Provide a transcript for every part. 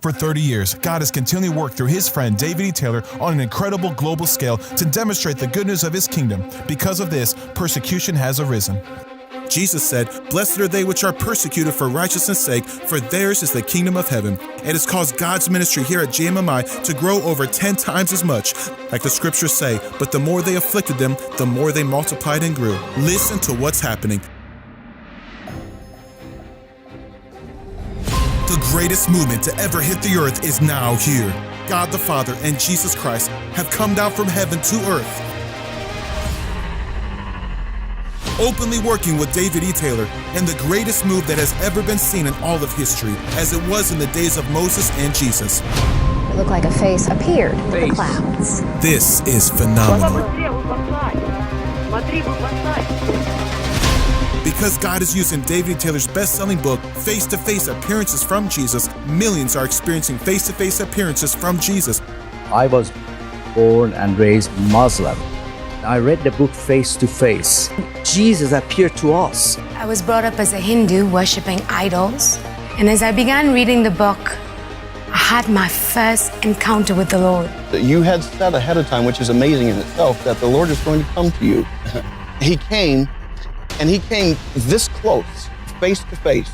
For 30 years, God has continually worked through his friend David E. Taylor on an incredible global scale to demonstrate the good news of his kingdom. Because of this, persecution has arisen. Jesus said, "Blessed are they which are persecuted for righteousness' sake, for theirs is the kingdom of heaven." It has caused God's ministry here at JMMI to grow over 10 times as much. Like the scriptures say, but the more they afflicted them, the more they multiplied and grew. Listen to what's happening. The greatest movement to ever hit the earth is now here. God the Father and Jesus Christ have come down from heaven to earth, openly working with David E. Taylor, and the greatest move that has ever been seen in all of history, as it was in the days of Moses and Jesus. It looked like a face appeared in the clouds. This is phenomenal. Because God is using David E. Taylor's best-selling book, Face-to-Face Appearances from Jesus, millions are experiencing face-to-face appearances from Jesus. I was born and raised Muslim. I read the book Face to Face. Jesus appeared to us. I was brought up as a Hindu, worshiping idols. And as I began reading the book, I had my first encounter with the Lord. You had said ahead of time, which is amazing in itself, that the Lord is going to come to you. He came, and he came this close, face to face.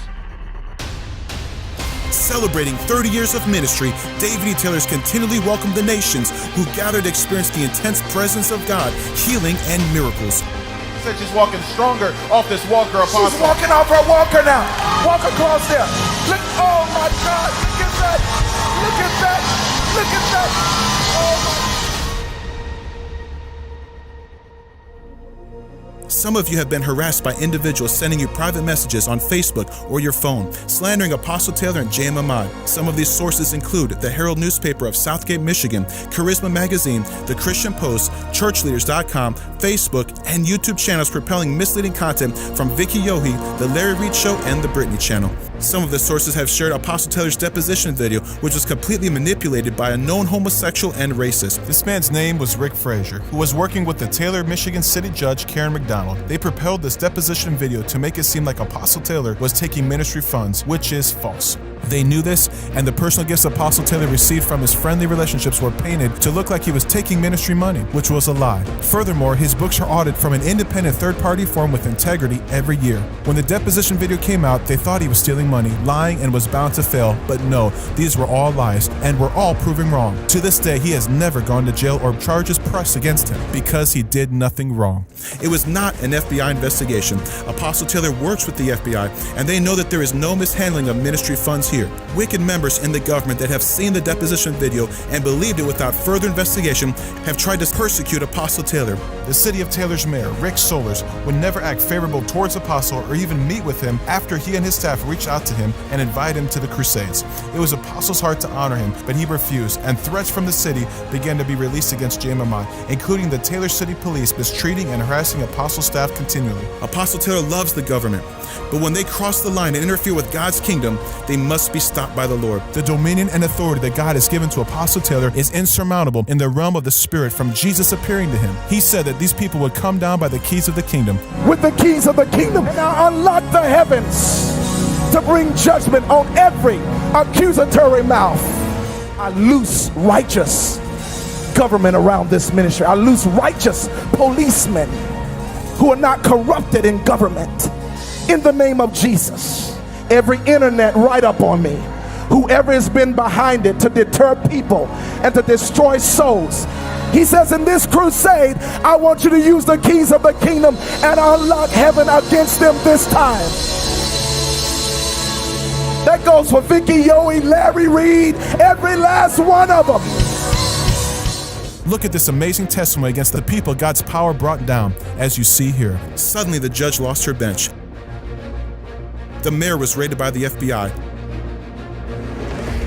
Celebrating 30 years of ministry, David E. Taylor's continually welcomed the nations who gathered to experience the intense presence of God, healing, and miracles. Said she's walking stronger off this walker, Apostle. She's walking off her walker now. Walk across there. Look, oh my God, look at that. Look at that. Look at that. Oh my. Some of you have been harassed by individuals sending you private messages on Facebook or your phone, slandering Apostle Taylor and JMMI. Some of these sources include the Herald newspaper of Southgate, Michigan, Charisma Magazine, The Christian Post, ChurchLeaders.com, Facebook, and YouTube channels propelling misleading content from Vicky Yohe, The Larry Reed Show, and The Britney Channel. Some of the sources have shared Apostle Taylor's deposition video, which was completely manipulated by a known homosexual and racist. This man's name was Rick Frazier, who was working with the Taylor, Michigan City Judge Karen McDonald. They propelled this deposition video to make it seem like Apostle Taylor was taking ministry funds, which is false. They knew this, and the personal gifts Apostle Taylor received from his friendly relationships were painted to look like he was taking ministry money, which was a lie. Furthermore, his books are audited from an independent third-party firm with integrity every year. When the deposition video came out, they thought he was stealing money, lying, and was bound to fail, but no, these were all lies, and were all proving wrong. To this day, he has never gone to jail or charges pressed against him, because he did nothing wrong. It was not an FBI investigation. Apostle Taylor works with the FBI, and they know that there is no mishandling of ministry funds here. Wicked members in the government that have seen the deposition video and believed it without further investigation have tried to persecute Apostle Taylor. The city of Taylor's mayor, Rick Solers, would never act favorable towards Apostle or even meet with him after he and his staff reached out to him and invited him to the Crusades. It was Apostle's heart to honor him, but he refused, and threats from the city began to be released against JMMI, including the Taylor City Police mistreating and harassing Apostle staff continually. Apostle Taylor loves the government, but when they cross the line and interfere with God's kingdom, they must be stopped by the Lord. The dominion and authority that God has given to Apostle Taylor is insurmountable in the realm of the Spirit from Jesus appearing to him. He said that these people would come down by the keys of the kingdom. With the keys of the kingdom, and I unlock the heavens to bring judgment on every accusatory mouth. I loose righteous government around this ministry. I loose righteous policemen who are not corrupted in government. In the name of Jesus, every internet write-up on me, whoever has been behind it to deter people and to destroy souls, he says in this crusade, I want you to use the keys of the kingdom and unlock heaven against them this time. That goes for Vicky Yohe, Larry Reed, every last one of them. Look at this amazing testimony against the people God's power brought down, as you see here. Suddenly, the judge lost her bench. The mayor was raided by the FBI.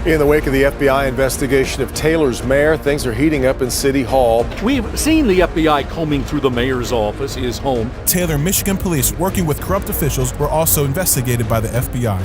In the wake of the FBI investigation of Taylor's mayor, things are heating up in City Hall. We've seen the FBI combing through the mayor's office, his home. Taylor, Michigan police, working with corrupt officials, were also investigated by the FBI.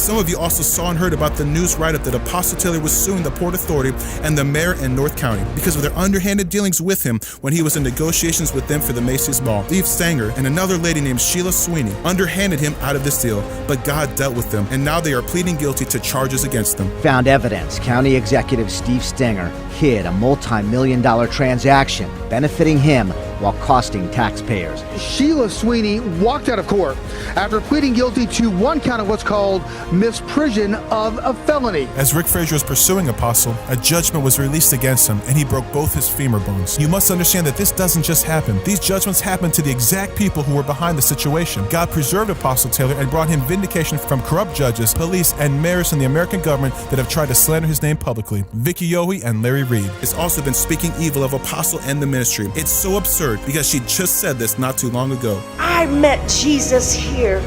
Some of you also saw and heard about the news write-up that Apostle Taylor was suing the Port Authority and the mayor in North County because of their underhanded dealings with him when he was in negotiations with them for the Macy's Ball. Steve Stanger and another lady named Sheila Sweeney underhanded him out of this deal, but God dealt with them, and now they are pleading guilty to charges against them. Found evidence County Executive Steve Stanger hid a multi-million-dollar transaction benefiting him while costing taxpayers. Sheila Sweeney walked out of court after pleading guilty to one count of what's called misprision of a felony. As Rick Frazier was pursuing Apostle, a judgment was released against him, and he broke both his femur bones. You must understand that this doesn't just happen. These judgments happened to the exact people who were behind the situation. God preserved Apostle Taylor and brought him vindication from corrupt judges, police, and mayors in the American government that have tried to slander his name publicly. Vicky Yohe and Larry Reed has also been speaking evil of Apostle and the ministry. It's so absurd because she just said this not too long ago. I met Jesus here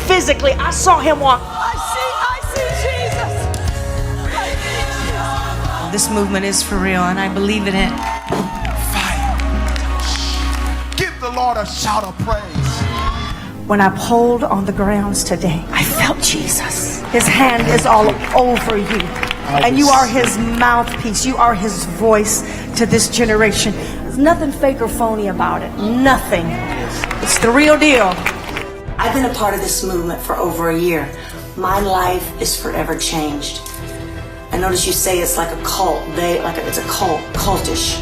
physically. I saw him walk. I see Jesus. This movement is for real, and I believe in it. Fire. Give the Lord a shout of praise. When I pulled on the grounds today, I felt Jesus. His hand is all over you. And you are his mouthpiece. You are his voice to this generation. There's nothing fake or phony about it. Nothing. It's the real deal. I've been a part of this movement for over a year. My life is forever changed. I notice you say it's like a cult. It's a cult, cultish.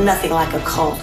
Nothing like a cult.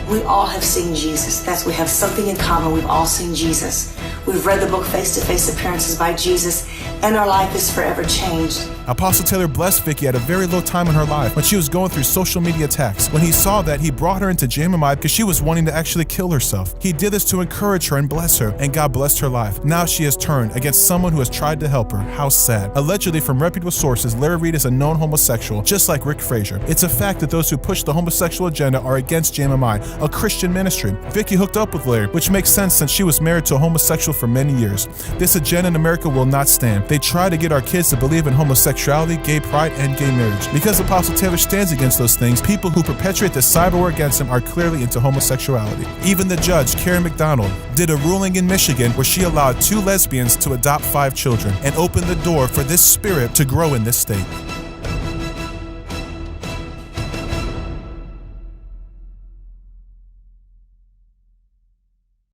We all have seen Jesus. We have something in common. We've all seen Jesus. We've read the book Face to Face Appearances by Jesus, and our life is forever changed. Apostle Taylor blessed Vicky at a very low time in her life when she was going through social media attacks. When he saw that, he brought her into JMMI because she was wanting to actually kill herself. He did this to encourage her and bless her, and God blessed her life. Now she has turned against someone who has tried to help her. How sad. Allegedly, from reputable sources, Larry Reed is a known homosexual, just like Rick Frazier. It's a fact that those who push the homosexual agenda are against JMMI, a Christian ministry. Vicky hooked up with Larry, which makes sense since she was married to a homosexual for many years. This agenda in America will not stand. They try to get our kids to believe in homosexuality, gay pride, and gay marriage. Because Apostle Taylor stands against those things, people who perpetuate the cyber war against him are clearly into homosexuality. Even the judge, Karen McDonald, did a ruling in Michigan where she allowed 2 lesbians to adopt 5 children and opened the door for this spirit to grow in this state.